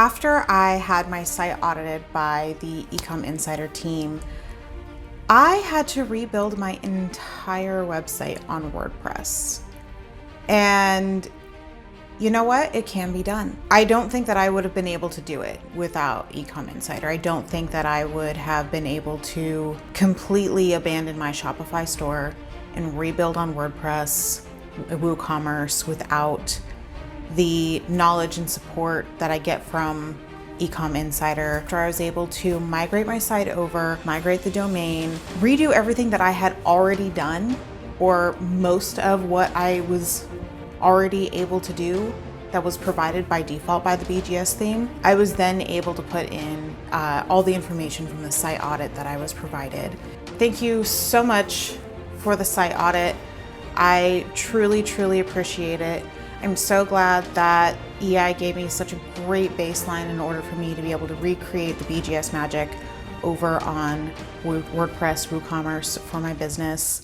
After I had my site audited by the Ecom Insider team, I had to rebuild my entire website on WordPress. And you know what? It can be done. I don't think that I would have been able to do it without Ecom Insider. I don't think that I would have been able to completely abandon my Shopify store and rebuild on WordPress, WooCommerce without the knowledge and support that I get from Ecom Insider. After I was able to migrate my site over, migrate the domain, redo everything that I had already done, or most of what I was already able to do that was provided by default by the BGS theme, I was then able to put in all the information from the site audit that I was provided. Thank you so much for the site audit. I truly, truly appreciate it. I'm so glad that EI gave me such a great baseline in order for me to be able to recreate the BGS magic over on WordPress, WooCommerce for my business.